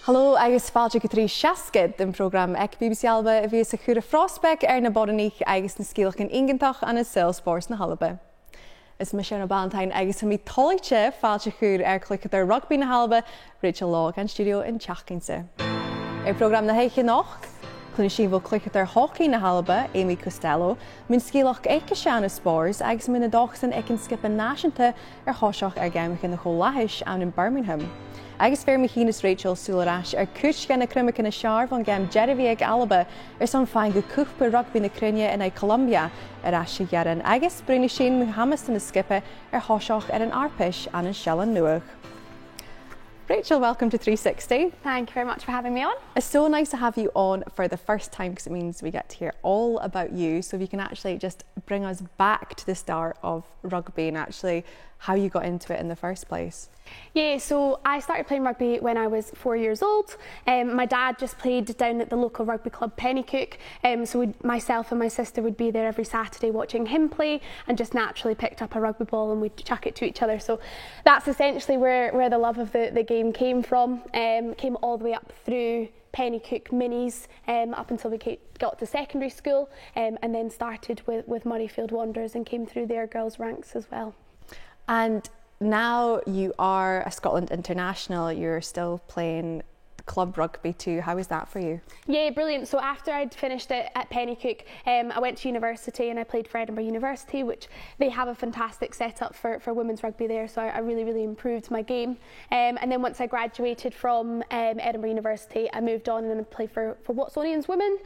Hallo, agus fáilte go trí seascad den program h-Alba a bhí a chuúr a frostbeic na bodaníich agus na scíalachan ingantach an Salesforce na h-Alba. Is me Iona Ballantyne agus mí toite fáilte chuúr cluicheadair Rugby na h-Alba, Rachel Law an studio in Teachcinse. Program na héiche nacht, cluinnidh sin bhfuil cluicheadair hocaidh na h-Alba, Amy Costello, mun scíalach Geamaichean na spórs agus mun na dochsan ag an skippa náisiúnta thoiseach Geamaichean na Còmhla an in Birmingham. Agus fear Michinas Rachel sùileachadh cúisce na Cruinne na searh an gheam Jeremy h-Alba son fáin go Cupa Rugbaidh na Cruinne in Colombia chiad agus brúna sin Muhammad na skippa thoiseach an arpis an Shellan nuach. Rachel, welcome to 360. Thank you very much for having me on. It's so nice to have you on for the first time because it means we get to hear all about you. So if you can actually just bring us back to the start of rugby and actually how you got into it in the first place. Yeah, so I started playing rugby when I was 4 years old. My dad just played down at the local rugby club Pennycook, so myself and my sister would be there every Saturday watching him play and just naturally picked up a rugby ball and we'd chuck it to each other. So that's essentially where the love of the game came from. Came all the way up through Pennycook minis up until we got to secondary school and then started with Murrayfield Wanderers and came through their girls ranks as well. And now you are a Scotland international, you're still playing club rugby too. How is that for you? Yeah, brilliant. So after I'd finished it at Pennycook, I went to university and I played for Edinburgh University, which they have a fantastic setup for women's rugby there. So I really improved my game. And then once I graduated from Edinburgh University, I moved on and played for Watsonians Women.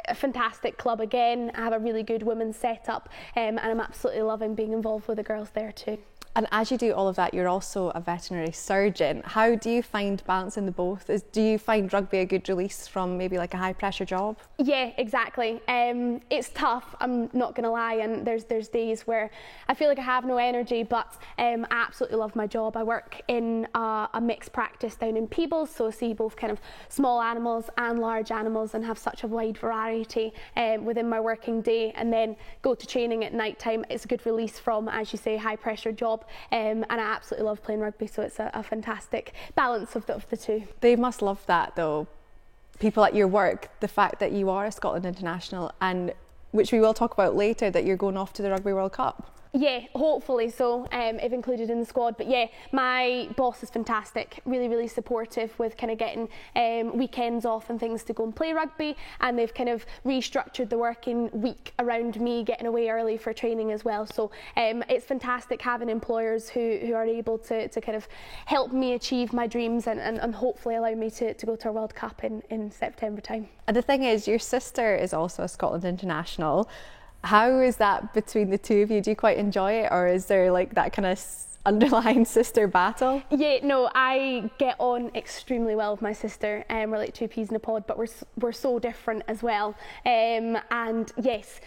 A fantastic club again. I have a really good women's setup and I'm absolutely loving being involved with the girls there too. And as you do all of that, you're also a veterinary surgeon. How do you find balancing the both? Do you find rugby a good release from maybe like a high pressure job? Yeah, exactly. It's tough, I'm not going to lie, and there's days where I feel like I have no energy, but I absolutely love my job. I work in a mixed practice down in Peebles, so I see both kind of small animals and large animals and have such a wide variety within my working day, and then go to training at night time. It's a good release from, as you say, high pressure job. And I absolutely love playing rugby, so it's a fantastic balance of the two. They must love that though, people at your work, the fact that you are a Scotland international and which we will talk about later, that you're going off to the Rugby World Cup. Yeah, hopefully so, if included in the squad. But yeah, my boss is fantastic, really supportive with kind of getting weekends off and things to go and play rugby, and they've kind of restructured the working week around me getting away early for training as well. So it's fantastic having employers who are able to kind of help me achieve my dreams and hopefully allow me to go to a World Cup in September time. And the thing is, your sister is also a Scotland international. How is that between the two of you? Do you quite enjoy it, or is there like that kind of underlying sister battle? Yeah, no, I get on extremely well with my sister. We're like two peas in a pod, but we're so different as well. And yes,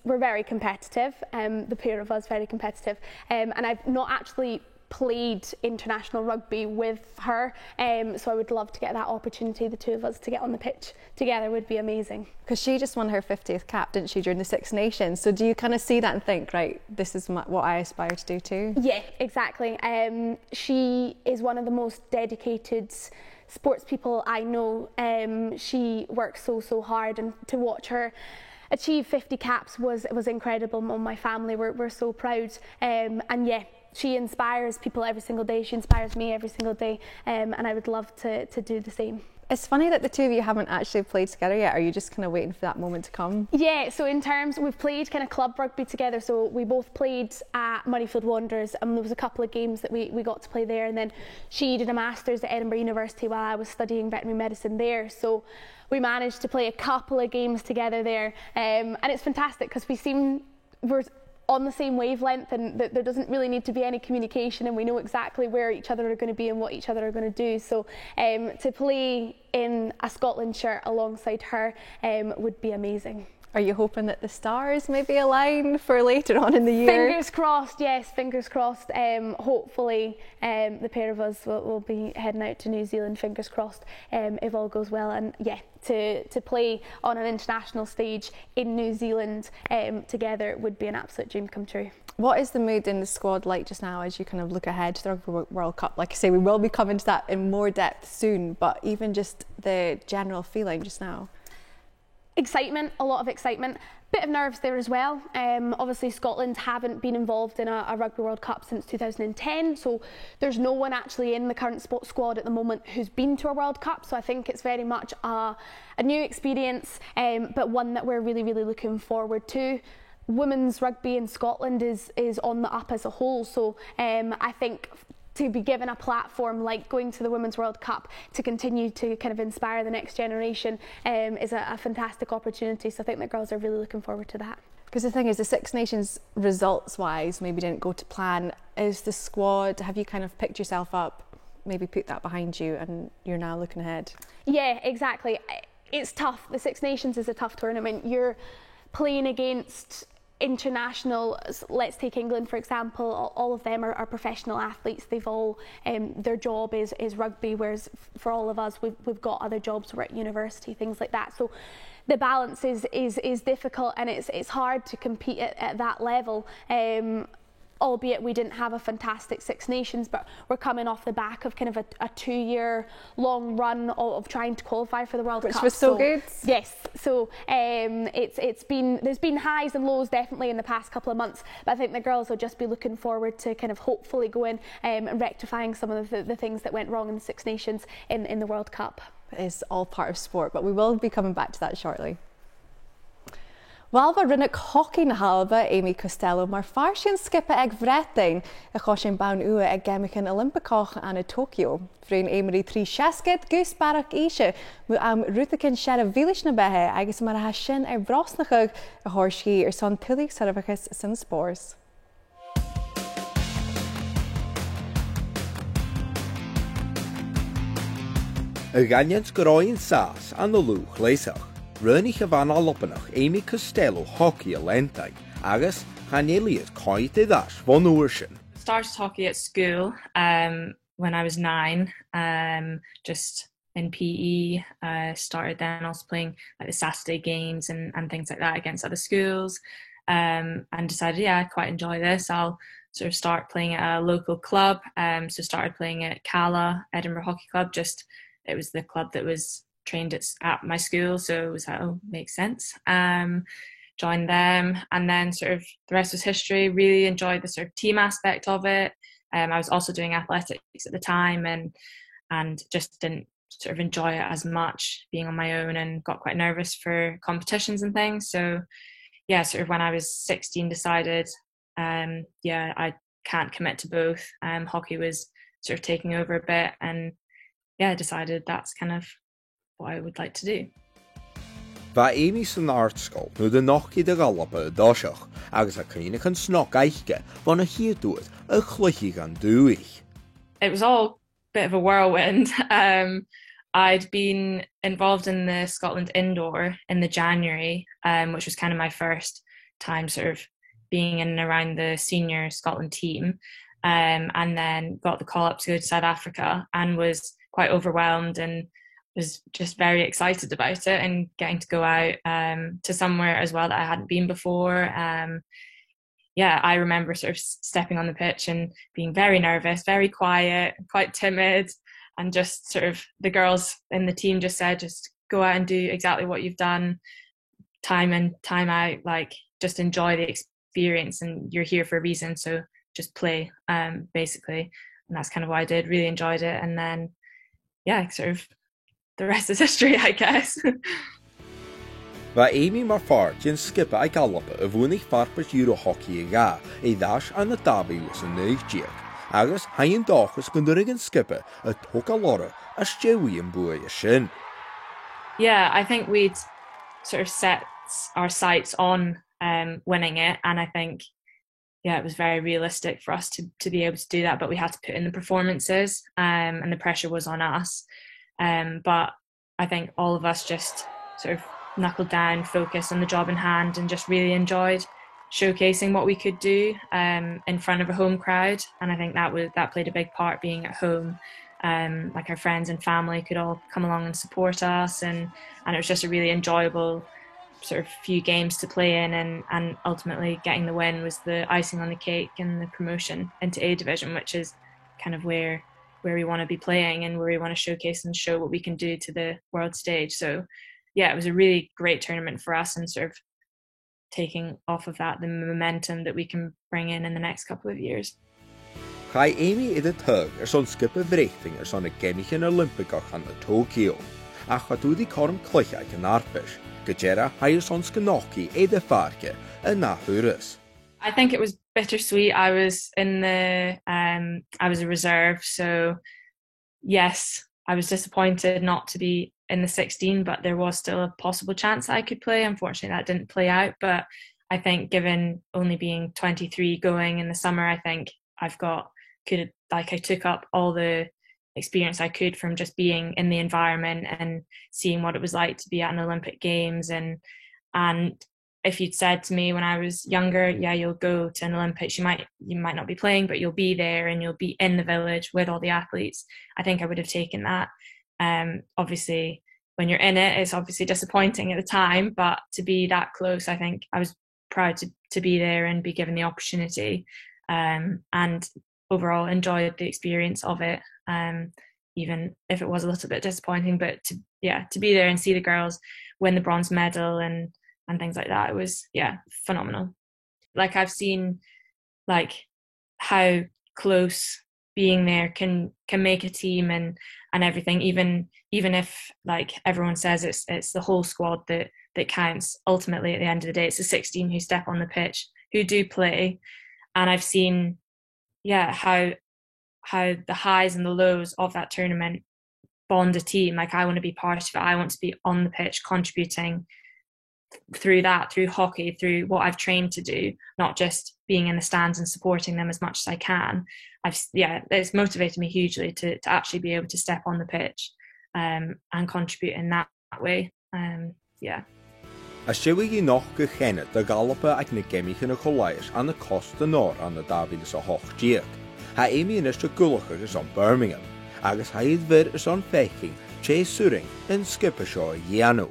we're very competitive. The pair of us very competitive. And I've not actually played international rugby with her, so I would love to get that opportunity. The two of us to get on the pitch together would be amazing. Because she just won her 50th cap, didn't she, during the Six Nations? So do you kind of see that and think, right, this is what I aspire to do too? Yeah, exactly. She is one of the most dedicated sports people I know. She works so hard, and to watch her achieve 50 caps was incredible. My family we're so proud, and yeah, she inspires people every single day. She inspires me every single day, and I would love to do the same. It's funny that the two of you haven't actually played together yet. Are you just kind of waiting for that moment to come? Yeah, so we've played kind of club rugby together. So we both played at Murrayfield Wanderers, and there was a couple of games that we got to play there. And then she did a master's at Edinburgh University while I was studying veterinary medicine there. So we managed to play a couple of games together there, and it's fantastic because we're on the same wavelength, and there doesn't really need to be any communication, and we know exactly where each other are going to be and what each other are going to do. So to play in a Scotland shirt alongside her would be amazing. Are you hoping that the stars maybe align for later on in the year? Fingers crossed, yes, fingers crossed. Hopefully the pair of us will be heading out to New Zealand, fingers crossed, if all goes well. And yeah, to play on an international stage in New Zealand together would be an absolute dream come true. What is the mood in the squad like just now as you kind of look ahead to the Rugby World Cup? Like I say, we will be coming to that in more depth soon, but even just the general feeling just now. Excitement, a lot of excitement. Bit of nerves there as well. Obviously Scotland haven't been involved in a Rugby World Cup since 2010, so there's no one actually in the current squad at the moment who's been to a World Cup, so I think it's very much a new experience, but one that we're really, really looking forward to. Women's rugby in Scotland is on the up as a whole, so I think to be given a platform like going to the Women's World Cup to continue to kind of inspire the next generation is a fantastic opportunity. So I think the girls are really looking forward to that. Because the thing is, the Six Nations results-wise maybe didn't go to plan. Is the squad, have you kind of picked yourself up, maybe put that behind you and you're now looking ahead? Yeah, exactly. It's tough. The Six Nations is a tough tournament. You're playing against international, let's take England for example, all of them are professional athletes. They've all, their job is rugby, whereas for all of us, we've got other jobs, we're at university, things like that. So the balance is difficult, and it's hard to compete at that level. Albeit we didn't have a fantastic Six Nations, but we're coming off the back of kind of a 2-year long run of trying to qualify for the World Cup. Which was so good. Yes, so there's been highs and lows definitely in the past couple of months, but I think the girls will just be looking forward to kind of hopefully going and rectifying some of the things that went wrong in the Six Nations in the World Cup. It's all part of sport, but we will be coming back to that shortly. Walba rinne hocaidh na h-Alba, Amy Costello, mar fear sin skipa ag bhreatain a cho sin bán ua ag Geamaichean Olympicach anna Tokyo. Frín Ep37 gus barach ishe mu am rútacin siar a bhílis na Bheir agus mar a sin ar brosnachag a thuairscí ar son sùileachadh san spórs. Y ganiant groen sas an the lw chleisach. Rynnych y fan alopanach Amy Costello hocaidh Ballantyne, agus chaneliad coideach von uairsin. Started hockey at school when I was 9, just in PE. Started then also playing like the Saturday games and things like that against other schools, and decided, yeah, I quite enjoy this. I'll sort of start playing at a local club. So started playing at còmhla, Edinburgh Hockey Club. Just it was the club that was trained at my school, so it was like, oh, makes sense. Joined them, and then sort of the rest was history. Really enjoyed the sort of team aspect of it. I was also doing athletics at the time, and just didn't sort of enjoy it as much being on my own, and got quite nervous for competitions and things. So yeah, sort of when I was 16 decided yeah, I can't commit to both. Hockey was sort of taking over a bit, and yeah, I decided that's kind of what I would like to do. Va Amy san artscoil nu de hocaidh Alba dóiseach, agus a cruinne an snog aiche van a hiadúid a chluicheadair an dúich. It was all a bit of a whirlwind. I'd been involved in the Scotland indoor in the January, which was kind of my first time sort of being in and around the senior Scotland team, and then got the call up to go to South Africa and was quite overwhelmed and was just very excited about it, and getting to go out to somewhere as well that I hadn't been before. Yeah, I remember sort of stepping on the pitch and being very nervous, very quiet, quite timid, and just sort of the girls in the team just said, just go out and do exactly what you've done time in, time out, like just enjoy the experience, and you're here for a reason, so just play, basically. And that's kind of what I did, really enjoyed it, and then yeah, sort of the rest is history, I guess. Va Amy mar fartin skipa ag Alba a bhúnich farpas Euro hockey ga, dash an the dabilis an neigdiag. Agus hain dochas gundurigan skipa a toca lora a stewi and buoy a shin. Yeah, I think we'd sort of set our sights on winning it, and I think yeah, it was very realistic for us to be able to do that, but we had to put in the performances, and the pressure was on us. But I think all of us just sort of knuckled down, focused on the job in hand, and just really enjoyed showcasing what we could do in front of a home crowd. And I think that played a big part, being at home. Like our friends and family could all come along and support us, and it was just a really enjoyable sort of few games to play in, and ultimately getting the win was the icing on the cake and the promotion into A division, which is kind of where we want to be playing and where we want to showcase and show what we can do to the world stage. So yeah, it was a really great tournament for us, and sort of taking off of that the momentum that we can bring in the next couple of years. Chai Amy the tug son Cupa Rugbaidh son a Geamaichean Olympicach an Tokyo, a chadúdi corm cluicheadair an arpish, gajera son scanocchi the farke and nahurus. I think it was bittersweet. I was I was a reserve, so yes, I was disappointed not to be in the 16, but there was still a possible chance I could play. Unfortunately, that didn't play out, but I think given only being 23 going in the summer, I think I took up all the experience I could from just being in the environment and seeing what it was like to be at an Olympic Games. And if you'd said to me when I was younger, yeah, you'll go to an Olympics, you might not be playing, but you'll be there and you'll be in the village with all the athletes, I think I would have taken that. Obviously, when you're in it, it's obviously disappointing at the time, but to be that close, I think I was proud to be there and be given the opportunity, and overall enjoyed the experience of it, even if it was a little bit disappointing. But to be there and see the girls win the bronze medal and things like that, it was phenomenal. Like, I've seen like how close being there can make a team and everything, even if like everyone says it's the whole squad that counts. Ultimately, at the end of the day, it's the 16 who step on the pitch, who do play. And I've seen how the highs and the lows of that tournament bond a team. Like, I want to be part of it. I want to be on the pitch contributing through hockey, through what I've trained to do, not just being in the stands and supporting them as much as I can. It's motivated me hugely to actually be able to step on the pitch and contribute in that way. A siwigi noch gechenna the galapa ag na Geamaichean a Choláis an the Costa Nor an the Davies a hocaidh. Ha Amy in the Gulachach is on Birmingham, agus haid Bheir is on Feking, Che Suring and Skipper Shaw Yano.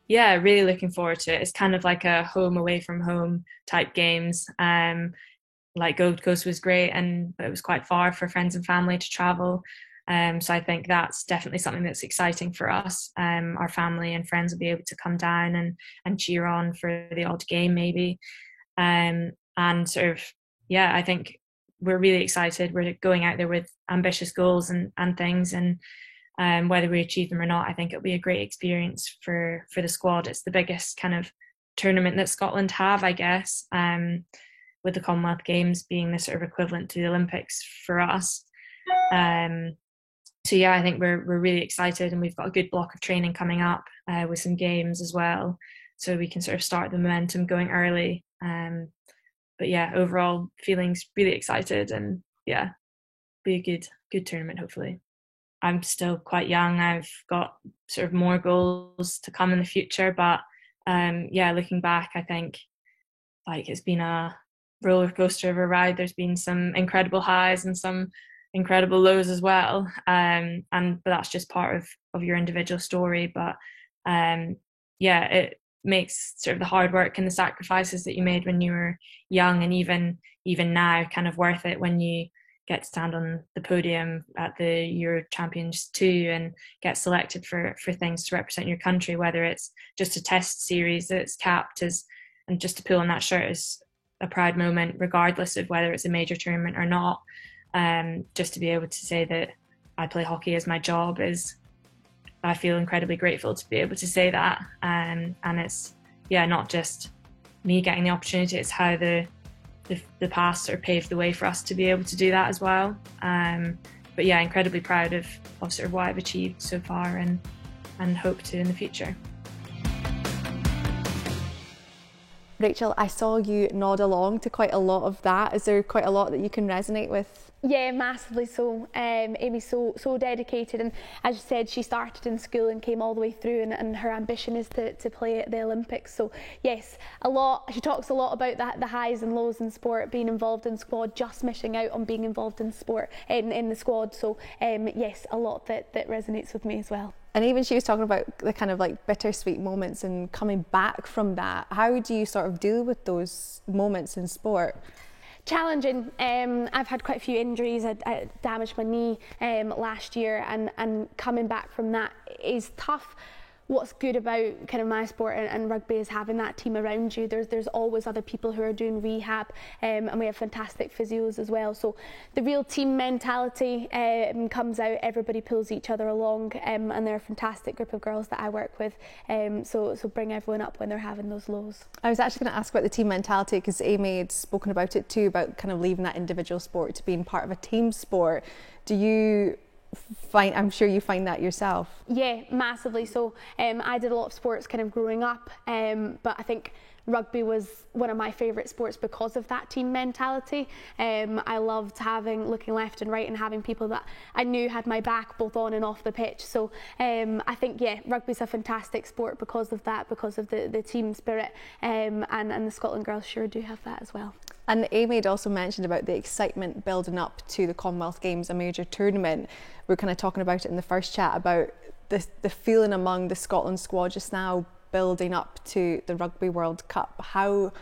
Yeah, really looking forward to it. It's kind of like a home away from home type games. Like Gold Coast was great, and it was quite far for friends and family to travel. So I think that's definitely something that's exciting for us. Our family and friends will be able to come down and cheer on for the odd game maybe. And sort of, I think we're really excited. We're going out there with ambitious goals and things, and whether we achieve them or not, I think it'll be a great experience for the squad. It's the biggest kind of tournament that Scotland have, I guess, with the Commonwealth Games being the sort of equivalent to the Olympics for us. So I think we're really excited, and we've got a good block of training coming up with some games as well, so we can sort of start the momentum going early. But overall feelings really excited, and be a good tournament hopefully. I'm still quite young. I've got sort of more goals to come in the future, but looking back, I think like it's been a roller coaster of a ride. There's been some incredible highs and some incredible lows as well, but that's just part of your individual story. But it makes sort of the hard work and the sacrifices that you made when you were young, and even now, kind of worth it when you get to stand on the podium at the Euro Champions too, and get selected for things to represent your country, whether it's just a test series that's capped and just to pull on that shirt is a proud moment, regardless of whether it's a major tournament or not. Just to be able to say that I play hockey as my job I feel incredibly grateful to be able to say that. And it's not just me getting the opportunity, it's how the past sort of paved the way for us to be able to do that as well. But incredibly proud of sort of what I've achieved so far and hope to in the future. Rachel, I saw you nod along to quite a lot of that. Is there quite a lot that you can resonate with Yeah, massively so. Amy's so dedicated, and as you said, she started in school and came all the way through, and her ambition is to play at the Olympics. So yes, she talks a lot about the highs and lows in sport, being involved in squad, just missing out on being involved in sport in the squad. So yes, a lot that resonates with me as well. And even she was talking about the kind of like bittersweet moments and coming back from that. How do you sort of deal with those moments in sport? Challenging. I've had quite a few injuries. I damaged my knee last year, and coming back from that is tough. What's good about kind of my sport and rugby is having that team around you. There's always other people who are doing rehab, and we have fantastic physios as well. So the real team mentality comes out. Everybody pulls each other along, and they're a fantastic group of girls that I work with. So bring everyone up when they're having those lows. I was actually going to ask about the team mentality, because Amy had spoken about it too, about kind of leaving that individual sport to being part of a team sport. Do you I'm sure you find that yourself? Yeah, massively so. I did a lot of sports kind of growing up, but I think rugby was one of my favourite sports because of that team mentality. I loved looking left and right and having people that I knew had my back both on and off the pitch. So I think, yeah, rugby's a fantastic sport because of that, because of the team spirit, and the Scotland girls sure do have that as well. And Amy had also mentioned about the excitement building up to the Commonwealth Games, a major tournament. We're kind of talking about it in the first chat about the feeling among the Scotland squad just now building up to the Rugby World Cup. How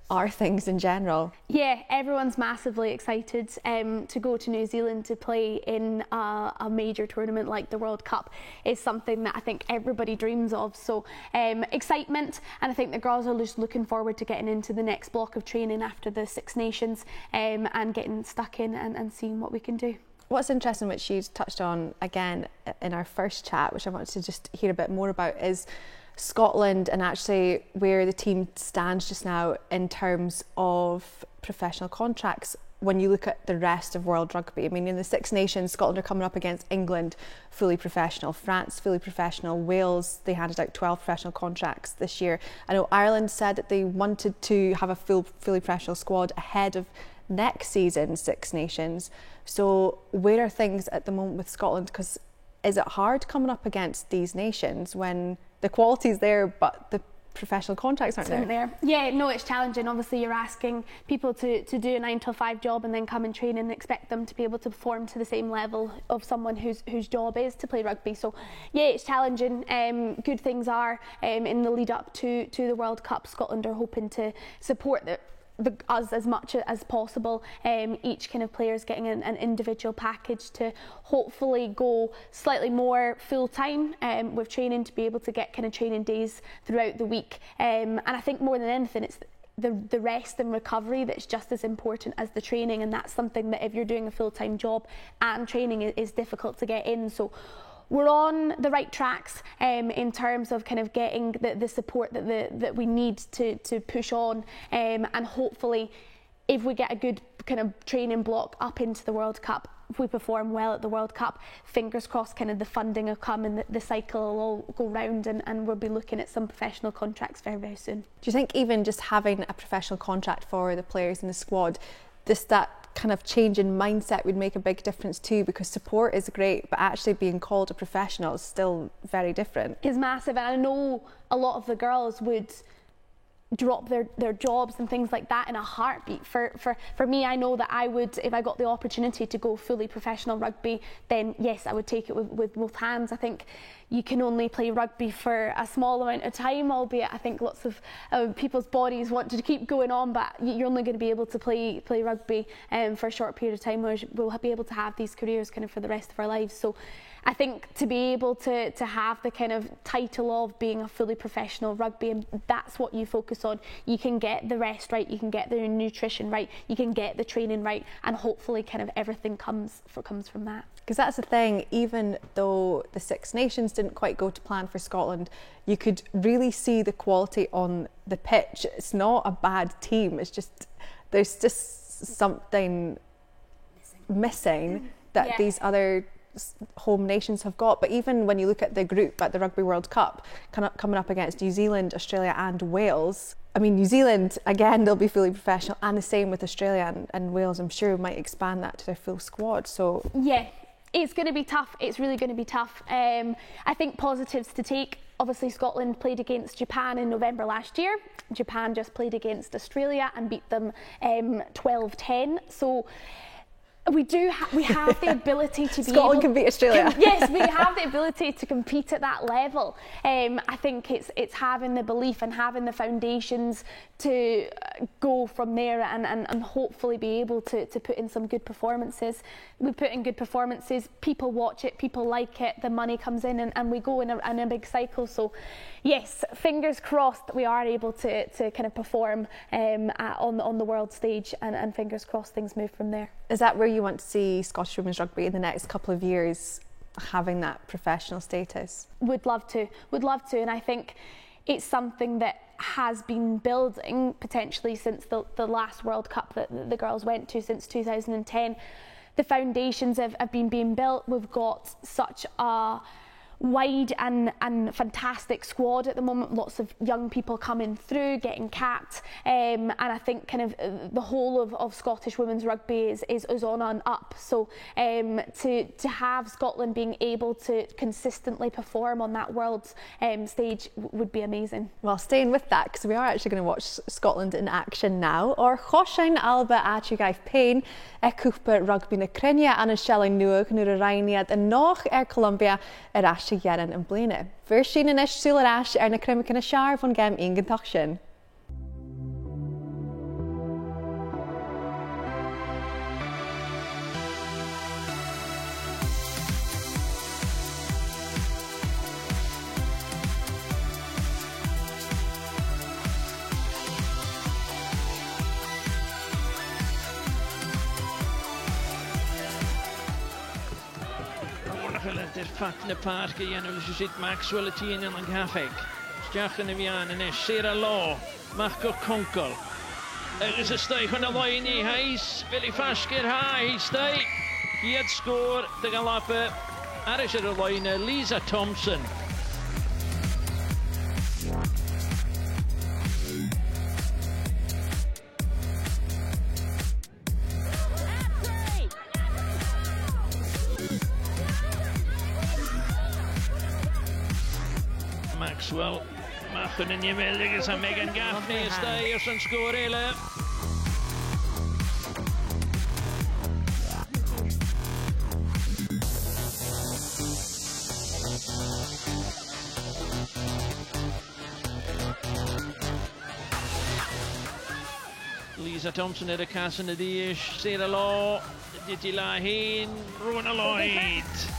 are things in general? Yeah, everyone's massively excited to go to New Zealand to play in a major tournament like the World Cup is something that I think everybody dreams of. So excitement, and I think the girls are just looking forward to getting into the next block of training after the Six Nations, and getting stuck in and seeing what we can do. What's interesting, which she's touched on again in our first chat, which I wanted to just hear a bit more about, is Scotland and actually where the team stands just now in terms of professional contracts. When you look at the rest of world rugby, I mean, in the Six Nations, Scotland are coming up against England, fully professional, France, fully professional, Wales, they handed out 12 professional contracts this year. I know Ireland said that they wanted to have a fully professional squad ahead of next season's Six Nations. So where are things at the moment with Scotland? Because is it hard coming up against these nations when the quality's there but the professional contracts aren't there? Yeah, no, it's challenging. Obviously you're asking people to do a 9 to 5 job and then come and train and expect them to be able to perform to the same level of someone whose job is to play rugby. So yeah, it's challenging. Good things are in the lead up to the World Cup, Scotland are hoping to support us as much as possible. Each kind of player's getting an individual package to hopefully go slightly more full time with training, to be able to get kind of training days throughout the week. And I think more than anything, it's the rest and recovery that's just as important as the training, and that's something that if you're doing a full-time job and training is difficult to get in. So we're on the right tracks in terms of kind of getting the support that we need to push on, and hopefully if we get a good kind of training block up into the World Cup, if we perform well at the World Cup, fingers crossed kind of the funding will come and the cycle will all go round, and we'll be looking at some professional contracts very, very soon. Do you think even just having a professional contract for the players in the squad, that kind of change in mindset would make a big difference too? Because support is great, but actually being called a professional is still very different. It's massive, and I know a lot of the girls would drop their jobs and things like that in a heartbeat. For me, I know that I would, if I got the opportunity to go fully professional rugby, then yes, I would take it with both hands. I think you can only play rugby for a small amount of time, albeit I think lots of people's bodies want to keep going on, but you're only going to be able to play rugby for a short period of time, whereas we'll be able to have these careers kind of for the rest of our lives. So I think to be able to have the kind of title of being a fully professional rugby, and that's what you focus on, you can get the rest right, you can get the nutrition right, you can get the training right, and hopefully kind of everything comes from that. Because that's the thing, even though the Six Nations didn't quite go to plan for Scotland, you could really see the quality on the pitch. It's not a bad team, it's just there's just something missing that these other home nations have got. But even when you look at the group at the Rugby World Cup, coming up against New Zealand, Australia and Wales, I mean, New Zealand, again, they'll be fully professional, and the same with Australia and Wales. I'm sure might expand that to their full squad. So yeah, it's going to be tough. It's really going to be tough. I think positives to take. Obviously, Scotland played against Japan in November last year. Japan just played against Australia and beat them 12-10. So we have the ability to be Scotland can beat Australia. Yes, we have the ability to compete at that level. I think it's having the belief and having the foundations to go from there and hopefully be able to put in some good performances. We put in good performances, people watch it, people like it, the money comes in, and we go in a big cycle. So yes, fingers crossed that we are able to kind of perform on the world stage, and fingers crossed things move from there. Is that where you want to see Scottish women's rugby in the next couple of years, having that professional status? Would love to, and I think it's something that has been building potentially since the last World Cup that the girls went to, since 2010. The foundations have been being built. We've got such a wide and fantastic squad at the moment, lots of young people coming through, getting capped, and I think kind of the whole of Scottish women's rugby is on and up. So to have Scotland being able to consistently perform on that world stage would be amazing. Well, staying with that, because we are actually going to watch Scotland in action now. Or h-Alba h-Gaif Cupa Rugbaidh na Cruinne an Shelling nuach nuair a rainiad and noch Columbia Geamaichean and Bheir. Bheir sin in sùileachadh na Cruinne na sear von Geamaichean sin. Der fat na park yn ysgyd Maxwell y tîn yn Nghafeg. Stiach yn y fian yn esir a lo, mach go concol. Agus y stau hwn a loen I heis, fel I ffasgur ha hi stau. Chiad sgôr, dy galapa, ar esir a loen Lisa Thompson. Maxwell, machwn yn ymwneud ag Megan Gaffney ystau airson sgôr eile. Lisa Thompson ar y cas yn y ddys, Sarah Law, Didi La Hyn, Rhywun a Lloyd.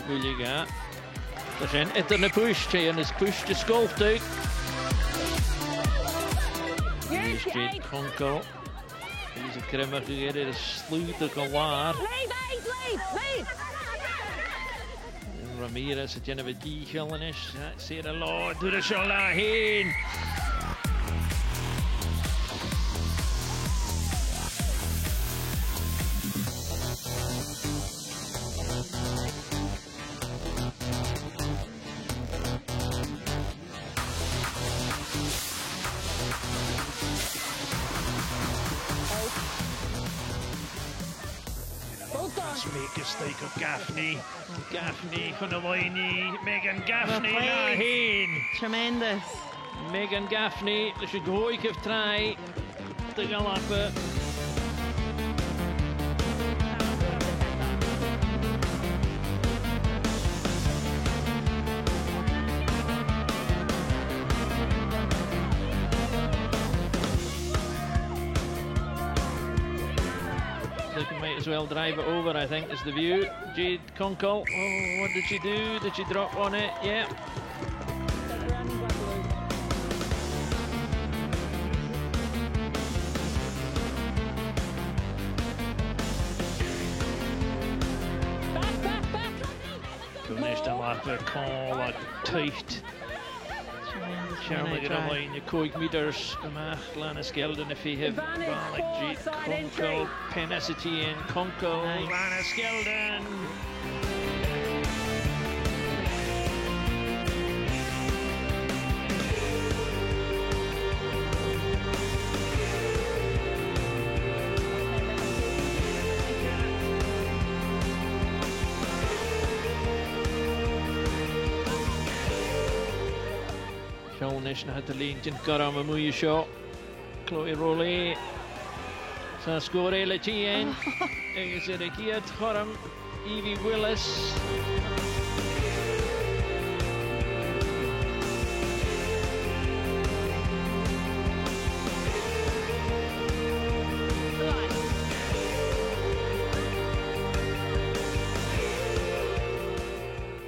Williga. Er zijn etter een push, en is push de sculpt uit. Hier is Jade Conco. Deze kremmer gegeven, is sluiter kan waar. Ramirez het Jennifer die gillen is. Zeer laag, doe de shola heen. Make a stake of Gaffney. Gaffney van de Loini. Megan Gaffney daarheen. Tremendous. Megan Gaffney. Dus je gooi heeft try te galappen. They might as well drive it over, I think, is the view. Jade Conkle, oh, what did she do? Did she drop on it? Yeah. is the marker còmhla tight. Sharma gyda moyn y 5 meters ymach lan ysgeld yn y ffihif. Balag gyd Concal, Penas y tîn, Concal, lan ysgelden. Siawnish na hadalín dyn garam y mwy sio. Chloe Rowley. Sa sgôr eil y tîn. Agus yr chiad choram Evie Willis.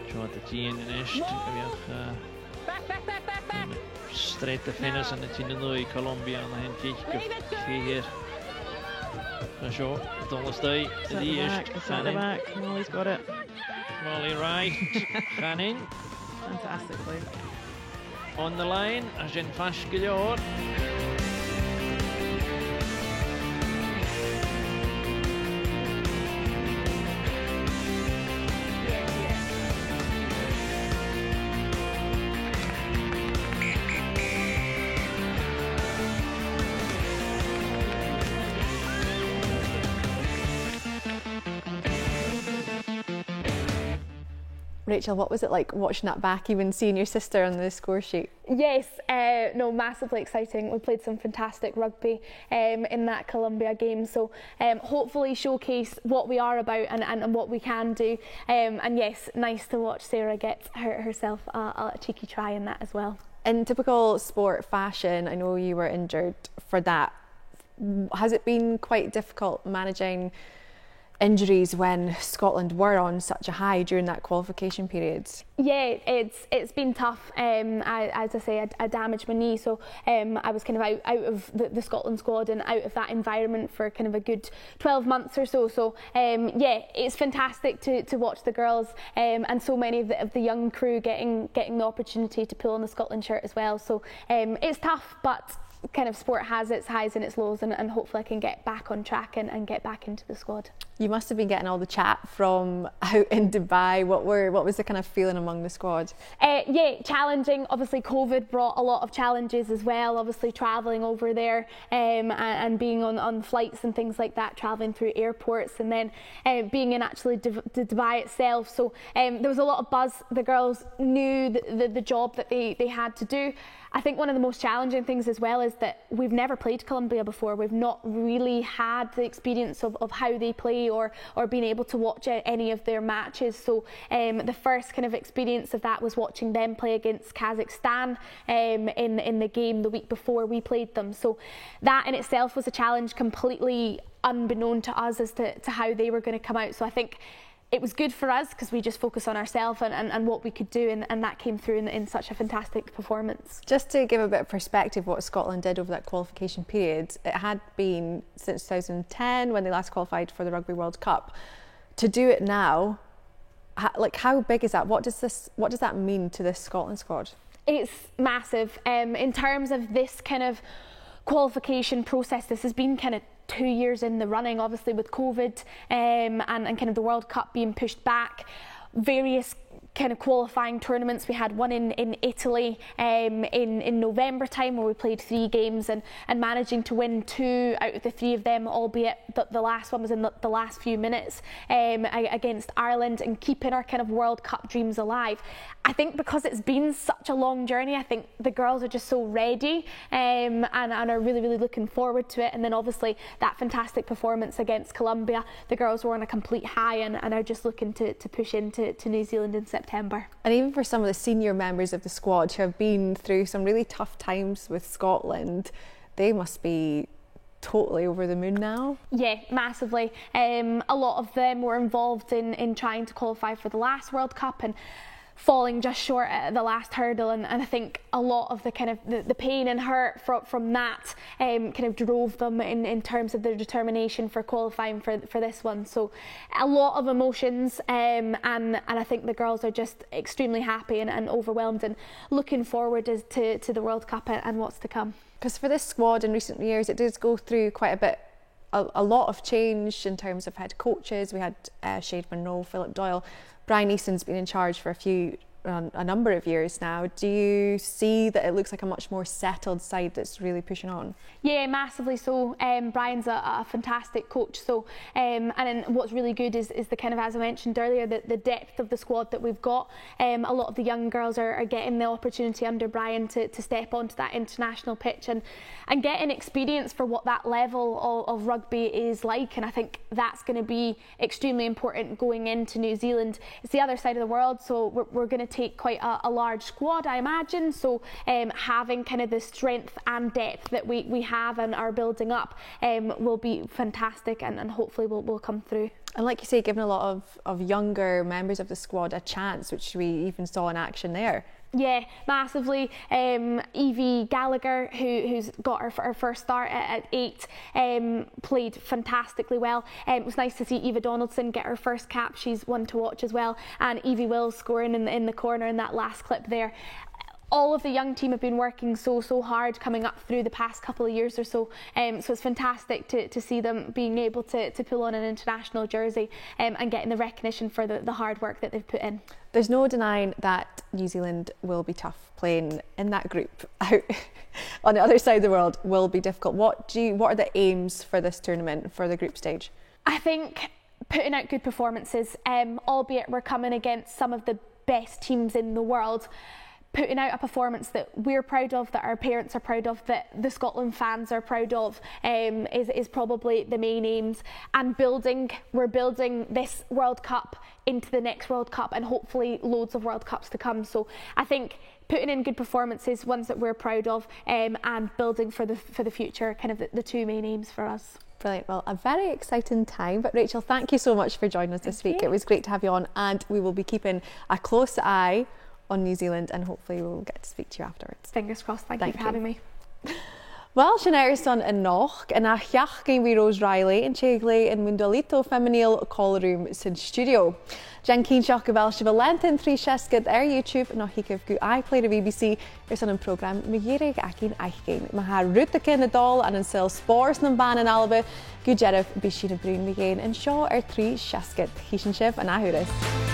Siwad y tîn yn isht. Straight the finish and it's in the Colombia and then kick here. And show Thomas Day the at the back. Molly's got it. Molly right. Hanning. Fantastically. On the line as in Fashgilor. Rachel, what was it like watching that back, even seeing your sister on the score sheet? Yes, no, massively exciting. We played some fantastic rugby in that Columbia game, so hopefully showcase what we are about and what we can do. And yes, nice to watch Sarah get herself a cheeky try in that as well. In typical sport fashion, I know you were injured for that. Has it been quite difficult managing injuries when Scotland were on such a high during that qualification period? Yeah, it's been tough. As I say, I damaged my knee, so I was kind of out of the Scotland squad and out of that environment for kind of a good 12 months or so. So yeah, it's fantastic to watch the girls and so many of the young crew getting the opportunity to pull on the Scotland shirt as well. So it's tough, but kind of sport has its highs and its lows, and hopefully I can get back on track and get back into the squad. You must have been getting all the chat from out in Dubai. What was the kind of feeling among the squad? Yeah, challenging. Obviously COVID brought a lot of challenges as well, obviously travelling over there and being on flights and things like that, travelling through airports, and then being in actually Dubai itself. So there was a lot of buzz. The girls knew the job that they had to do. I think one of the most challenging things as well is that we've never played Colombia before. We've not really had the experience of how they play or being able to watch any of their matches. So the first kind of experience of that was watching them play against Kazakhstan in the game the week before we played them. So that in itself was a challenge, completely unbeknown to us as to how they were going to come out. So I think it was good for us because we just focused on ourselves and what we could do, and that came through in such a fantastic performance. Just to give a bit of perspective what Scotland did over that qualification period, it had been since 2010 when they last qualified for the Rugby World Cup. To do it now, like how big is that? What does that mean to this Scotland squad? It's massive. In terms of this kind of qualification process, this has been kind of 2 years in the running, obviously with COVID and kind of the World Cup being pushed back, various kind of qualifying tournaments. We had one in Italy in November time where we played 3 games and managing to win 2 out of the 3 of them, albeit the last one was in the last few minutes against Ireland, and keeping our kind of World Cup dreams alive. I think because it's been such a long journey, I think the girls are just so ready and are really, really looking forward to it. And then obviously that fantastic performance against Colombia, the girls were on a complete high and are just looking to push into New Zealand in September. And even for some of the senior members of the squad who have been through some really tough times with Scotland, they must be totally over the moon now. Yeah, massively. A lot of them were involved in trying to qualify for the last World Cup, and falling just short at the last hurdle, and I think a lot of the kind of the pain and hurt from that kind of drove them in terms of their determination for qualifying for this one. So a lot of emotions, and I think the girls are just extremely happy and overwhelmed and looking forward to the World Cup and what's to come. Because for this squad in recent years, it did go through quite a lot of change in terms of head coaches. We had Shade Monroe, Philip Doyle. Brian Eason's been in charge for a number of years now. Do you see that it looks like a much more settled side that's really pushing on? Yeah, massively so. Brian's a fantastic coach. So, and then what's really good is the kind of, as I mentioned earlier, the depth of the squad that we've got. A lot of the young girls are getting the opportunity under Brian to step onto that international pitch and getting experience for what that level of rugby is like. And I think that's going to be extremely important going into New Zealand. It's the other side of the world, so we're going to take quite a large squad, I imagine. So having kind of the strength and depth that we have and are building up will be fantastic, and hopefully will come through. And like you say, giving a lot of younger members of the squad a chance, which we even saw in action there. Yeah, massively. Evie Gallagher, who's got her first start at 8, played fantastically well. It was nice to see Eva Donaldson get her first cap. She's one to watch as well. And Evie Wills scoring in the corner in that last clip there. All of the young team have been working so hard coming up through the past couple of years or so. So it's fantastic to see them being able to pull on an international jersey and getting the recognition for the hard work that they've put in. There's no denying that New Zealand will be tough. Playing in that group out on the other side of the world will be difficult. What are the aims for this tournament, for the group stage? I think putting out good performances, albeit we're coming against some of the best teams in the world. Putting out a performance that we're proud of, that our parents are proud of, that the Scotland fans are proud of, is probably the main aims. And we're building this World Cup into the next World Cup, and hopefully loads of World Cups to come. So I think putting in good performances, ones that we're proud of, and building for the future, kind of the two main aims for us. Brilliant. Well, a very exciting time. But Rachel, thank you so much for joining us this week. It was great to have you on, and we will be keeping a close eye on New Zealand, and hopefully we'll get to speak to you afterwards. Fingers crossed. Thank you for having me. Well, sin airson in noch, and a cheach gyn we Rose Riley and Chegley in Mundolito Feminile Call Room sin studio. Jen Keen Sioch Rebel Iona Ballantyne t-seachdain YouTube no hicif gu iPlayer BBC son an program Megierig Akin Eichgain. Ma ha Rutake in the Dal and in Sil Spores and Ban and Alba gu Jerif Bishina Brun Megain and Shaw 3 Seachdain. Hishin Shiv and Ahuris.